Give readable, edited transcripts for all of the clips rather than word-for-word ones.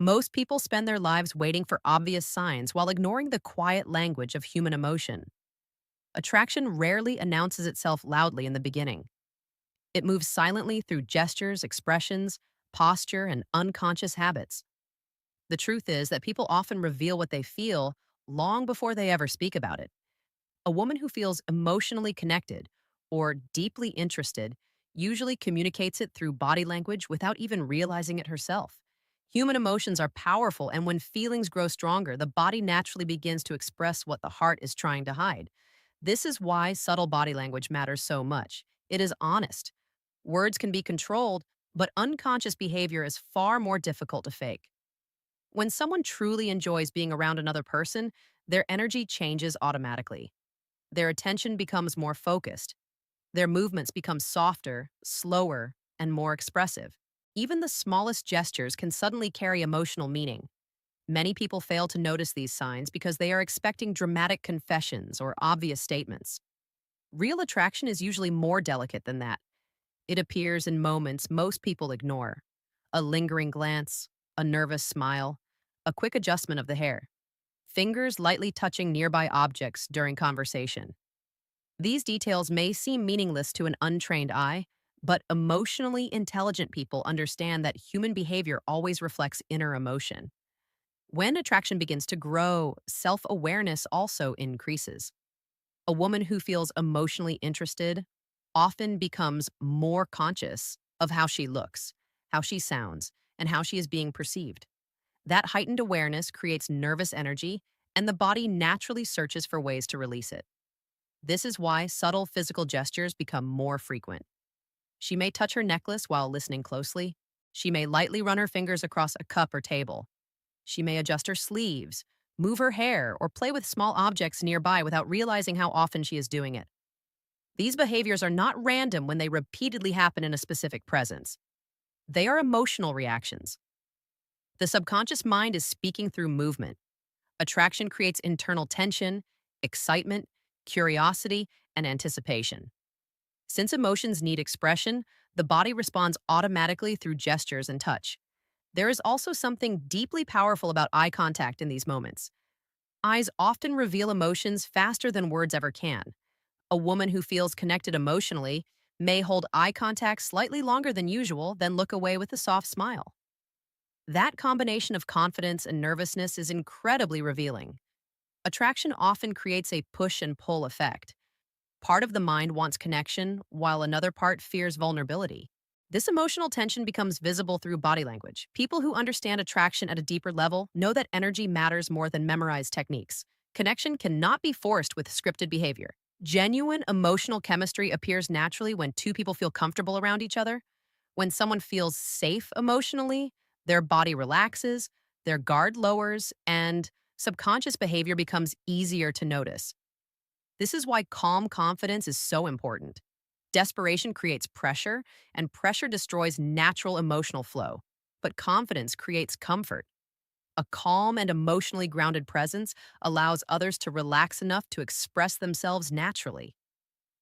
Most people spend their lives waiting for obvious signs while ignoring the quiet language of human emotion. Attraction rarely announces itself loudly in the beginning. It moves silently through gestures, expressions, posture, and unconscious habits. The truth is that people often reveal what they feel long before they ever speak about it. A woman who feels emotionally connected or deeply interested usually communicates it through body language without even realizing it herself. Human emotions are powerful, and when feelings grow stronger, the body naturally begins to express what the heart is trying to hide. This is why subtle body language matters so much. It is honest. Words can be controlled, but unconscious behavior is far more difficult to fake. When someone truly enjoys being around another person, their energy changes automatically. Their attention becomes more focused. Their movements become softer, slower, and more expressive. Even the smallest gestures can suddenly carry emotional meaning. Many people fail to notice these signs because they are expecting dramatic confessions or obvious statements. Real attraction is usually more delicate than that. It appears in moments most people ignore: a lingering glance, a nervous smile, a quick adjustment of the hair, fingers lightly touching nearby objects during conversation. These details may seem meaningless to an untrained eye, but emotionally intelligent people understand that human behavior always reflects inner emotion. When attraction begins to grow, self awareness also increases. A woman who feels emotionally interested often becomes more conscious of how she looks, how she sounds, and how she is being perceived. That heightened awareness creates nervous energy, and the body naturally searches for ways to release it. This is why subtle physical gestures become more frequent. She may touch her necklace while listening closely. She may lightly run her fingers across a cup or table. She may adjust her sleeves, move her hair, or play with small objects nearby without realizing how often she is doing it. These behaviors are not random when they repeatedly happen in a specific presence. They are emotional reactions. The subconscious mind is speaking through movement. Attraction creates internal tension, excitement, curiosity, and anticipation. Since emotions need expression, the body responds automatically through gestures and touch. There is also something deeply powerful about eye contact in these moments. Eyes often reveal emotions faster than words ever can. A woman who feels connected emotionally may hold eye contact slightly longer than usual, then look away with a soft smile. That combination of confidence and nervousness is incredibly revealing. Attraction often creates a push and pull effect. Part of the mind wants connection, while another part fears vulnerability. This emotional tension becomes visible through body language. People who understand attraction at a deeper level know that energy matters more than memorized techniques. Connection cannot be forced with scripted behavior. Genuine emotional chemistry appears naturally when two people feel comfortable around each other. When someone feels safe emotionally, their body relaxes, their guard lowers, and subconscious behavior becomes easier to notice. This is why calm confidence is so important. Desperation creates pressure, and pressure destroys natural emotional flow. But confidence creates comfort. A calm and emotionally grounded presence allows others to relax enough to express themselves naturally.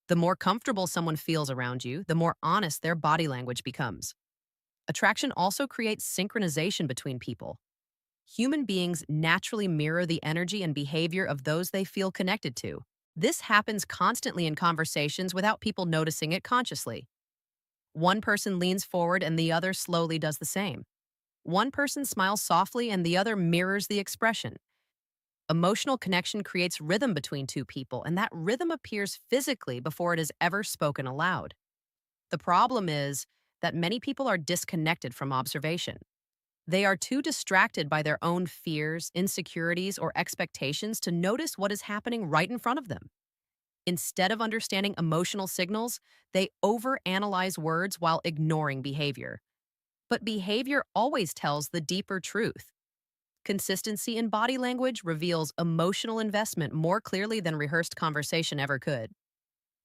The more comfortable someone feels around you, the more honest their body language becomes. Attraction also creates synchronization between people. Human beings naturally mirror the energy and behavior of those they feel connected to. This happens constantly in conversations without people noticing it consciously. One person leans forward and the other slowly does the same. One person smiles softly and the other mirrors the expression. Emotional connection creates rhythm between two people, and that rhythm appears physically before it is ever spoken aloud. The problem is that many people are disconnected from observation. They are too distracted by their own fears, insecurities, or expectations to notice what is happening right in front of them. Instead of understanding emotional signals, they overanalyze words while ignoring behavior. But behavior always tells the deeper truth. Consistency in body language reveals emotional investment more clearly than rehearsed conversation ever could.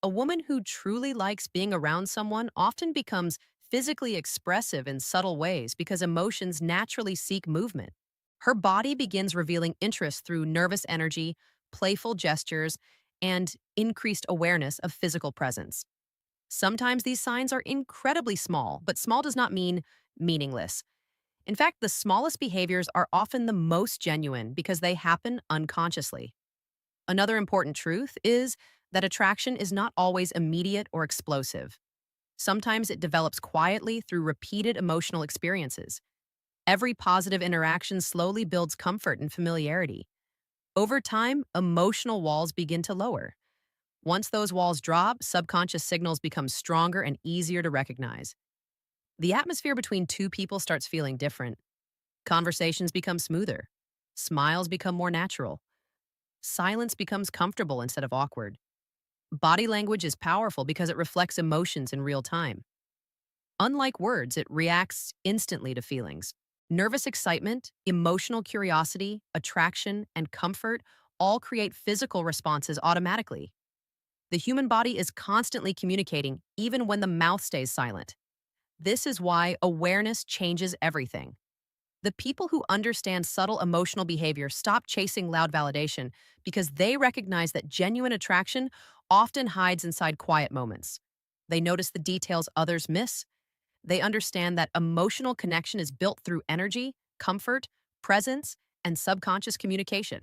A woman who truly likes being around someone often becomes physically expressive in subtle ways because emotions naturally seek movement. Her body begins revealing interest through nervous energy, playful gestures, and increased awareness of physical presence. Sometimes these signs are incredibly small, but small does not mean meaningless. In fact, the smallest behaviors are often the most genuine because they happen unconsciously. Another important truth is that attraction is not always immediate or explosive. Sometimes it develops quietly through repeated emotional experiences. Every positive interaction slowly builds comfort and familiarity. Over time, emotional walls begin to lower. Once those walls drop, subconscious signals become stronger and easier to recognize. The atmosphere between two people starts feeling different. Conversations become smoother. Smiles become more natural. Silence becomes comfortable instead of awkward. Body language is powerful because it reflects emotions in real time. Unlike words, it reacts instantly to feelings. Nervous excitement, emotional curiosity, attraction, and comfort all create physical responses automatically. The human body is constantly communicating, even when the mouth stays silent. This is why awareness changes everything. The people who understand subtle emotional behavior stop chasing loud validation because they recognize that genuine attraction often hides inside quiet moments. They notice the details others miss. They understand that emotional connection is built through energy, comfort, presence, and subconscious communication.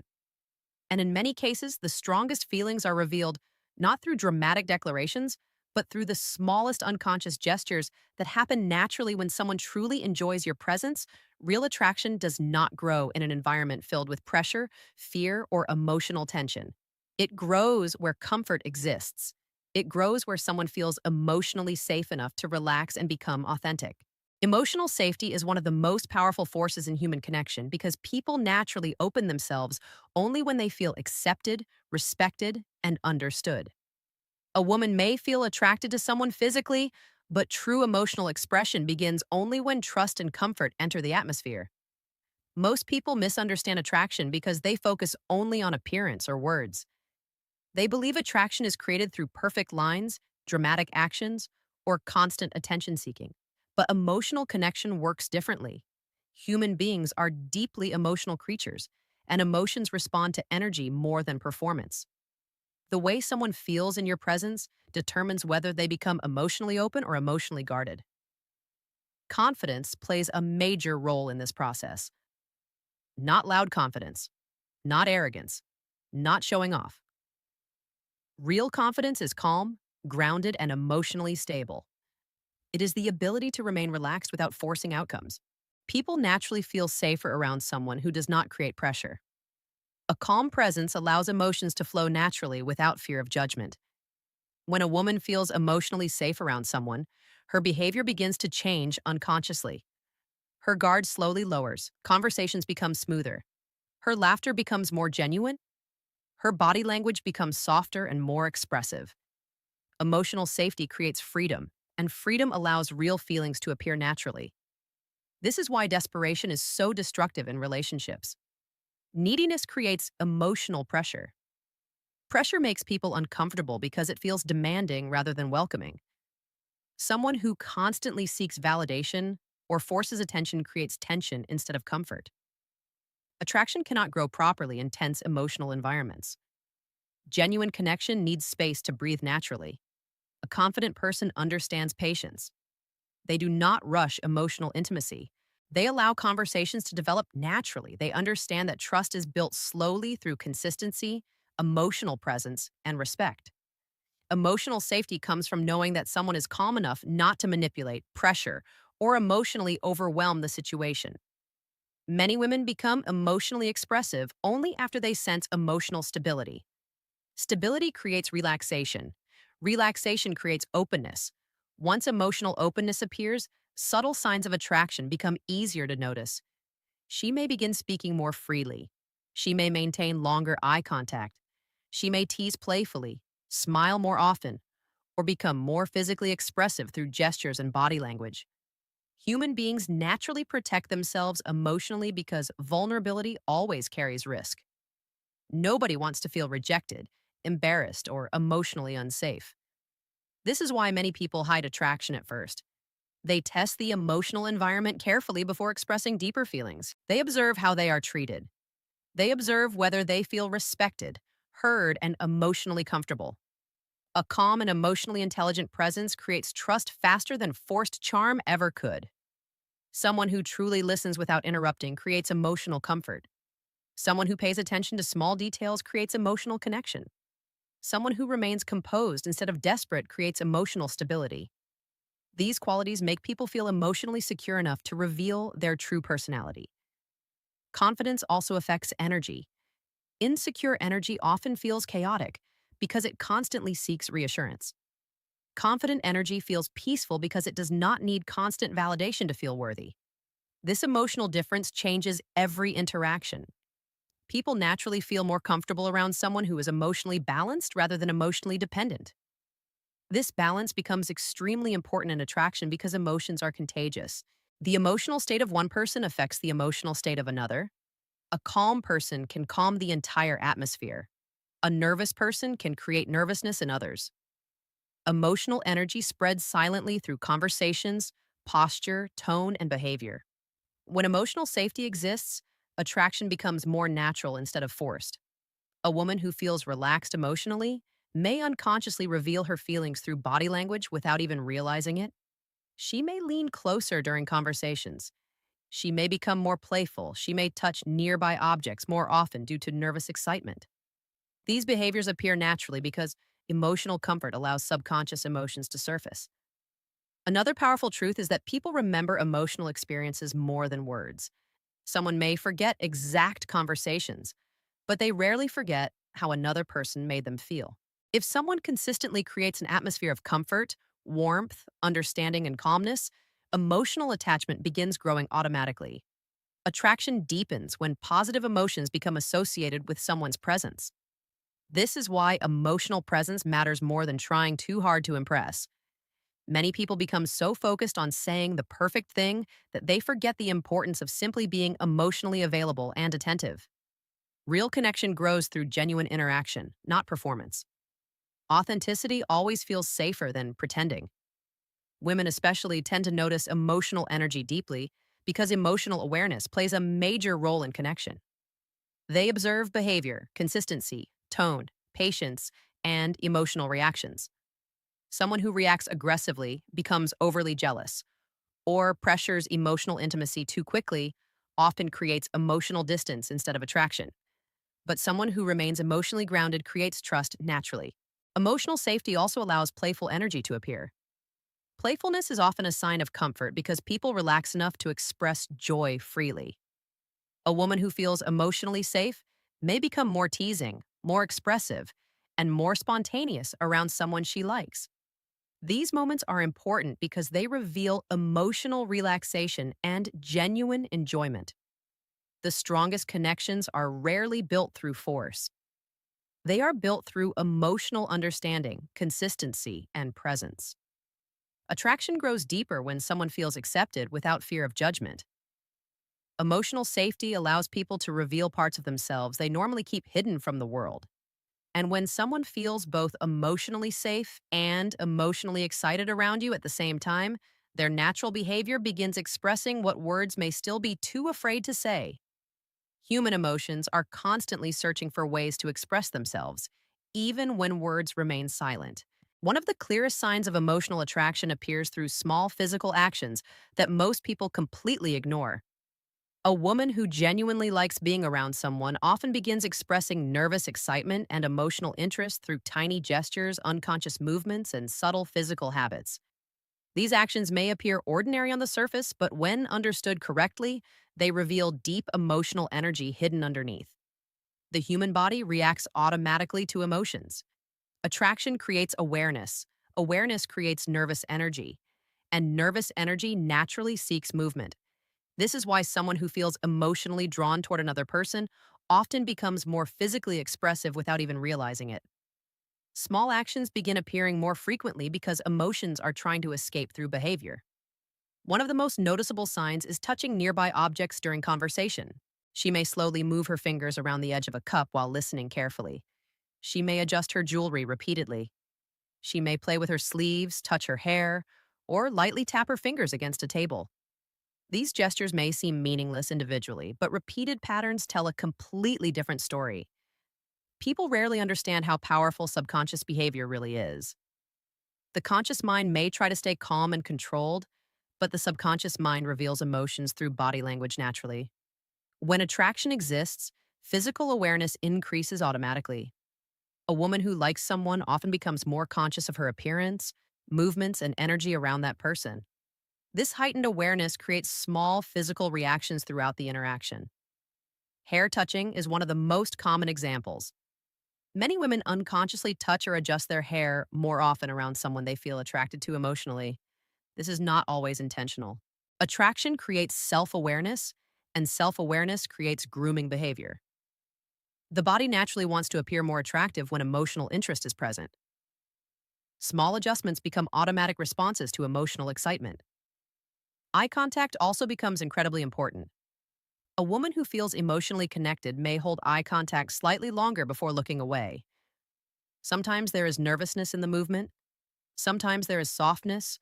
And in many cases, the strongest feelings are revealed not through dramatic declarations, but through the smallest unconscious gestures that happen naturally when someone truly enjoys your presence. Real attraction does not grow in an environment filled with pressure, fear, or emotional tension. It grows where comfort exists. It grows where someone feels emotionally safe enough to relax and become authentic. Emotional safety is one of the most powerful forces in human connection because people naturally open themselves only when they feel accepted, respected, and understood. A woman may feel attracted to someone physically, but true emotional expression begins only when trust and comfort enter the atmosphere. Most people misunderstand attraction because they focus only on appearance or words. They believe attraction is created through perfect lines, dramatic actions, or constant attention seeking. But emotional connection works differently. Human beings are deeply emotional creatures, and emotions respond to energy more than performance. The way someone feels in your presence determines whether they become emotionally open or emotionally guarded. Confidence plays a major role in this process. Not loud confidence, not arrogance, not showing off. Real confidence is calm, grounded, and emotionally stable. It is the ability to remain relaxed without forcing outcomes. People naturally feel safer around someone who does not create pressure. A calm presence allows emotions to flow naturally without fear of judgment. When a woman feels emotionally safe around someone, her behavior begins to change unconsciously. Her guard slowly lowers, conversations become smoother. Her laughter becomes more genuine. Her body language becomes softer and more expressive. Emotional safety creates freedom, and freedom allows real feelings to appear naturally. This is why desperation is so destructive in relationships. Neediness creates emotional pressure. Pressure makes people uncomfortable because it feels demanding rather than welcoming. Someone who constantly seeks validation or forces attention creates tension instead of comfort. Attraction cannot grow properly in tense emotional environments. Genuine connection needs space to breathe naturally. A confident person understands patience. They do not rush emotional intimacy. They allow conversations to develop naturally. They understand that trust is built slowly through consistency, emotional presence, and respect. Emotional safety comes from knowing that someone is calm enough not to manipulate, pressure, or emotionally overwhelm the situation. Many women become emotionally expressive only after they sense emotional stability. Stability creates relaxation. Relaxation creates openness. Once emotional openness appears, subtle signs of attraction become easier to notice. She may begin speaking more freely. She may maintain longer eye contact. She may tease playfully, smile more often, or become more physically expressive through gestures and body language. Human beings naturally protect themselves emotionally because vulnerability always carries risk. Nobody wants to feel rejected, embarrassed, or emotionally unsafe. This is why many people hide attraction at first. They test the emotional environment carefully before expressing deeper feelings. They observe how they are treated. They observe whether they feel respected, heard, and emotionally comfortable. A calm and emotionally intelligent presence creates trust faster than forced charm ever could. Someone who truly listens without interrupting creates emotional comfort. Someone who pays attention to small details creates emotional connection. Someone who remains composed instead of desperate creates emotional stability. These qualities make people feel emotionally secure enough to reveal their true personality. Confidence also affects energy. Insecure energy often feels chaotic because it constantly seeks reassurance. Confident energy feels peaceful because it does not need constant validation to feel worthy. This emotional difference changes every interaction. People naturally feel more comfortable around someone who is emotionally balanced rather than emotionally dependent. This balance becomes extremely important in attraction because emotions are contagious. The emotional state of one person affects the emotional state of another. A calm person can calm the entire atmosphere. A nervous person can create nervousness in others. Emotional energy spreads silently through conversations, posture, tone, and behavior. When emotional safety exists, attraction becomes more natural instead of forced. A woman who feels relaxed emotionally may unconsciously reveal her feelings through body language without even realizing it. She may lean closer during conversations. She may become more playful. She may touch nearby objects more often due to nervous excitement. These behaviors appear naturally because emotional comfort allows subconscious emotions to surface. Another powerful truth is that people remember emotional experiences more than words. Someone may forget exact conversations, but they rarely forget how another person made them feel. If someone consistently creates an atmosphere of comfort, warmth, understanding, and calmness, emotional attachment begins growing automatically. Attraction deepens when positive emotions become associated with someone's presence. This is why emotional presence matters more than trying too hard to impress. Many people become so focused on saying the perfect thing that they forget the importance of simply being emotionally available and attentive. Real connection grows through genuine interaction, not performance. Authenticity always feels safer than pretending. Women especially tend to notice emotional energy deeply because emotional awareness plays a major role in connection. They observe behavior, consistency, tone, patience, and emotional reactions. Someone who reacts aggressively becomes overly jealous, or pressures emotional intimacy too quickly often creates emotional distance instead of attraction. But someone who remains emotionally grounded creates trust naturally. Emotional safety also allows playful energy to appear. Playfulness is often a sign of comfort because people relax enough to express joy freely. A woman who feels emotionally safe may become more teasing, more expressive, and more spontaneous around someone she likes. These moments are important because they reveal emotional relaxation and genuine enjoyment. The strongest connections are rarely built through force. They are built through emotional understanding, consistency, and presence. Attraction grows deeper when someone feels accepted without fear of judgment. Emotional safety allows people to reveal parts of themselves they normally keep hidden from the world. And when someone feels both emotionally safe and emotionally excited around you at the same time, their natural behavior begins expressing what words may still be too afraid to say. Human emotions are constantly searching for ways to express themselves, even when words remain silent. One of the clearest signs of emotional attraction appears through small physical actions that most people completely ignore. A woman who genuinely likes being around someone often begins expressing nervous excitement and emotional interest through tiny gestures, unconscious movements, and subtle physical habits. These actions may appear ordinary on the surface, but when understood correctly, they reveal deep emotional energy hidden underneath. The human body reacts automatically to emotions. Attraction creates awareness. Awareness creates nervous energy. And nervous energy naturally seeks movement. This is why someone who feels emotionally drawn toward another person often becomes more physically expressive without even realizing it. Small actions begin appearing more frequently because emotions are trying to escape through behavior. One of the most noticeable signs is touching nearby objects during conversation. She may slowly move her fingers around the edge of a cup while listening carefully. She may adjust her jewelry repeatedly. She may play with her sleeves, touch her hair, or lightly tap her fingers against a table. These gestures may seem meaningless individually, but repeated patterns tell a completely different story. People rarely understand how powerful subconscious behavior really is. The conscious mind may try to stay calm and controlled, but the subconscious mind reveals emotions through body language naturally. When attraction exists, physical awareness increases automatically. A woman who likes someone often becomes more conscious of her appearance, movements, and energy around that person. This heightened awareness creates small physical reactions throughout the interaction. Hair touching is one of the most common examples. Many women unconsciously touch or adjust their hair more often around someone they feel attracted to emotionally. This is not always intentional. Attraction creates self awareness, and self awareness creates grooming behavior. The body naturally wants to appear more attractive when emotional interest is present. Small adjustments become automatic responses to emotional excitement. Eye contact also becomes incredibly important. A woman who feels emotionally connected may hold eye contact slightly longer before looking away. Sometimes there is nervousness in the movement. Sometimes there is softness.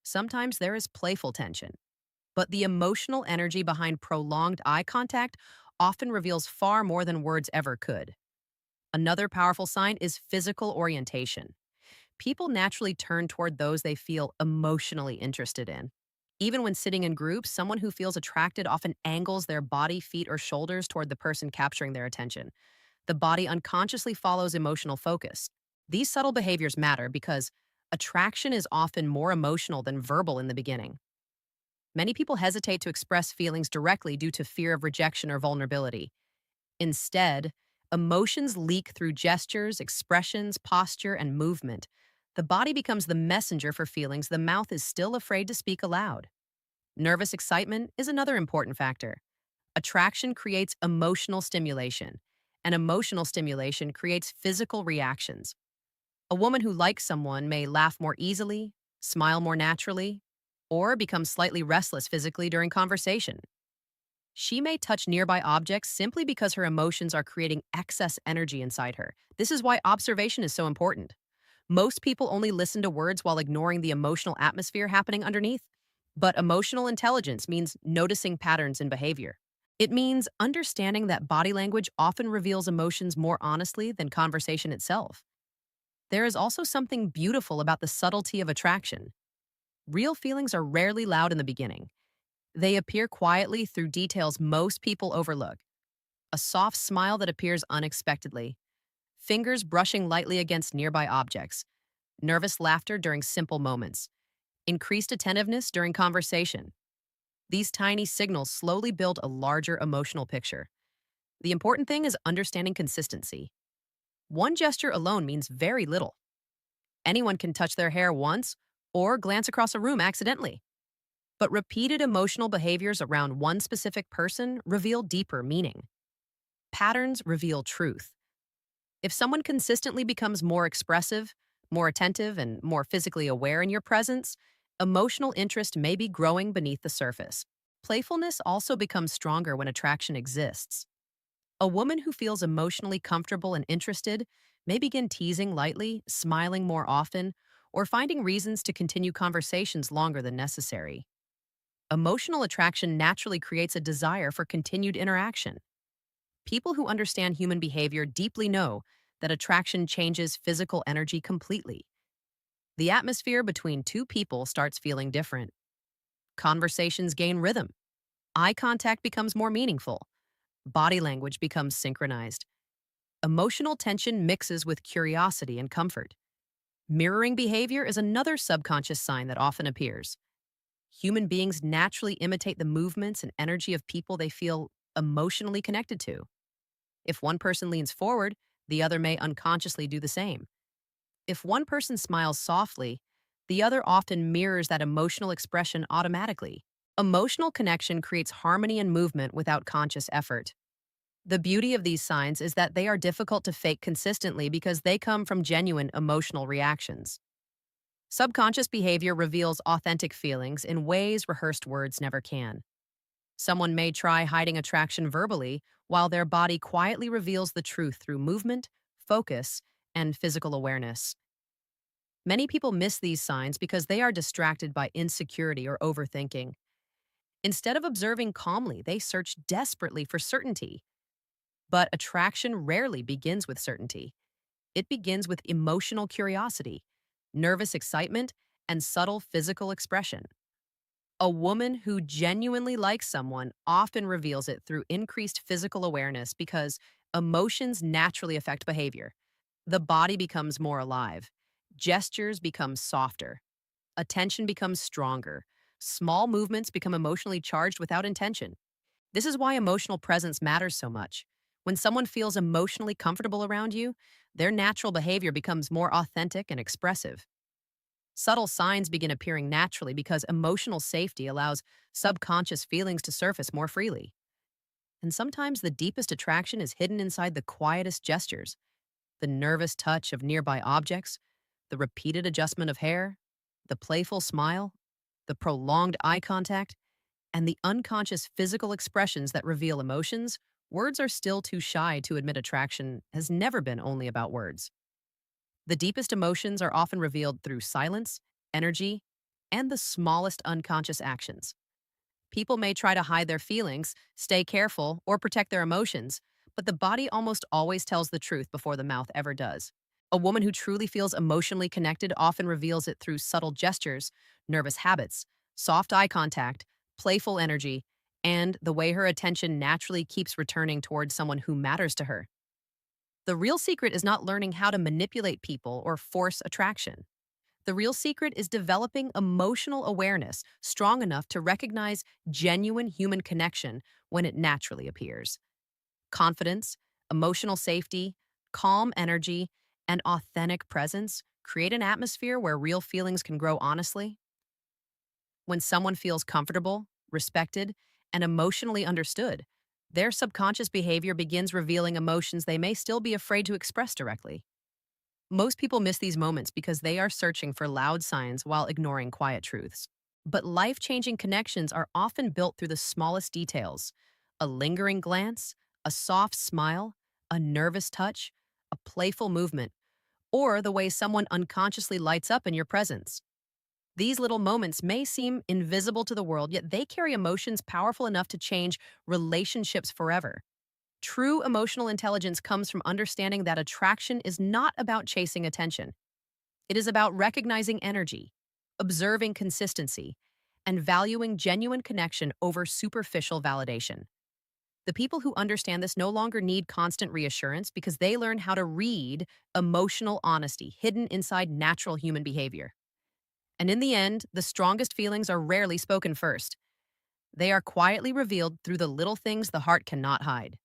Sometimes there is playful tension. But the emotional energy behind prolonged eye contact often reveals far more than words ever could. Another powerful sign is physical orientation. People naturally turn toward those they feel emotionally interested in. Even when sitting in groups, someone who feels attracted often angles their body, feet, or shoulders toward the person capturing their attention. The body unconsciously follows emotional focus. These subtle behaviors matter because attraction is often more emotional than verbal in the beginning. Many people hesitate to express feelings directly due to fear of rejection or vulnerability. Instead, emotions leak through gestures, expressions, posture, and movement. The body becomes the messenger for feelings the mouth is still afraid to speak aloud. Nervous excitement is another important factor. Attraction creates emotional stimulation, and emotional stimulation creates physical reactions. A woman who likes someone may laugh more easily, smile more naturally, or become slightly restless physically during conversation. She may touch nearby objects simply because her emotions are creating excess energy inside her. This is why observation is so important. Most people only listen to words while ignoring the emotional atmosphere happening underneath. But emotional intelligence means noticing patterns in behavior. It means understanding that body language often reveals emotions more honestly than conversation itself. There is also something beautiful about the subtlety of attraction. Real feelings are rarely loud in the beginning. They appear quietly through details most people overlook. A soft smile that appears unexpectedly, fingers brushing lightly against nearby objects, nervous laughter during simple moments, increased attentiveness during conversation. These tiny signals slowly build a larger emotional picture. The important thing is understanding consistency. One gesture alone means very little. Anyone can touch their hair once or glance across a room accidentally. But repeated emotional behaviors around one specific person reveal deeper meaning. Patterns reveal truth. If someone consistently becomes more expressive, more attentive, and more physically aware in your presence, emotional interest may be growing beneath the surface. Playfulness also becomes stronger when attraction exists. A woman who feels emotionally comfortable and interested may begin teasing lightly, smiling more often, or finding reasons to continue conversations longer than necessary. Emotional attraction naturally creates a desire for continued interaction. People who understand human behavior deeply know that attraction changes physical energy completely. The atmosphere between two people starts feeling different. Conversations gain rhythm. Eye contact becomes more meaningful. Body language becomes synchronized. Emotional tension mixes with curiosity and comfort. Mirroring behavior is another subconscious sign that often appears. Human beings naturally imitate the movements and energy of people they feel emotionally connected to. If one person leans forward, the other may unconsciously do the same. If one person smiles softly, the other often mirrors that emotional expression automatically. Emotional connection creates harmony and movement without conscious effort. The beauty of these signs is that they are difficult to fake consistently because they come from genuine emotional reactions. Subconscious behavior reveals authentic feelings in ways rehearsed words never can. Someone may try hiding attraction verbally, while their body quietly reveals the truth through movement, focus, and physical awareness. Many people miss these signs because they are distracted by insecurity or overthinking. Instead of observing calmly, they search desperately for certainty. But attraction rarely begins with certainty. It begins with emotional curiosity, nervous excitement, and subtle physical expression. A woman who genuinely likes someone often reveals it through increased physical awareness because emotions naturally affect behavior. The body becomes more alive, gestures become softer, attention becomes stronger, small movements become emotionally charged without intention. This is why emotional presence matters so much. When someone feels emotionally comfortable around you, their natural behavior becomes more authentic and expressive. Subtle signs begin appearing naturally because emotional safety allows subconscious feelings to surface more freely. And sometimes the deepest attraction is hidden inside the quietest gestures: the nervous touch of nearby objects, the repeated adjustment of hair, the playful smile, the prolonged eye contact, and the unconscious physical expressions that reveal emotions. Words are still too shy to admit attraction has never been only about words. The deepest emotions are often revealed through silence, energy, and the smallest unconscious actions. People may try to hide their feelings, stay careful, or protect their emotions, but the body almost always tells the truth before the mouth ever does. A woman who truly feels emotionally connected often reveals it through subtle gestures, nervous habits, soft eye contact, playful energy, and the way her attention naturally keeps returning towards someone who matters to her. The real secret is not learning how to manipulate people or force attraction. The real secret is developing emotional awareness strong enough to recognize genuine human connection when it naturally appears. Confidence, emotional safety, calm energy, and authentic presence create an atmosphere where real feelings can grow honestly. When someone feels comfortable, respected, and emotionally understood, their subconscious behavior begins revealing emotions they may still be afraid to express directly. Most people miss these moments because they are searching for loud signs while ignoring quiet truths. But life changing connections are often built through the smallest details: a lingering glance, a soft smile, a nervous touch, a playful movement, or the way someone unconsciously lights up in your presence. These little moments may seem invisible to the world, yet they carry emotions powerful enough to change relationships forever. True emotional intelligence comes from understanding that attraction is not about chasing attention. It is about recognizing energy, observing consistency, and valuing genuine connection over superficial validation. The people who understand this no longer need constant reassurance because they learn how to read emotional honesty hidden inside natural human behavior. And in the end, the strongest feelings are rarely spoken first. They are quietly revealed through the little things the heart cannot hide.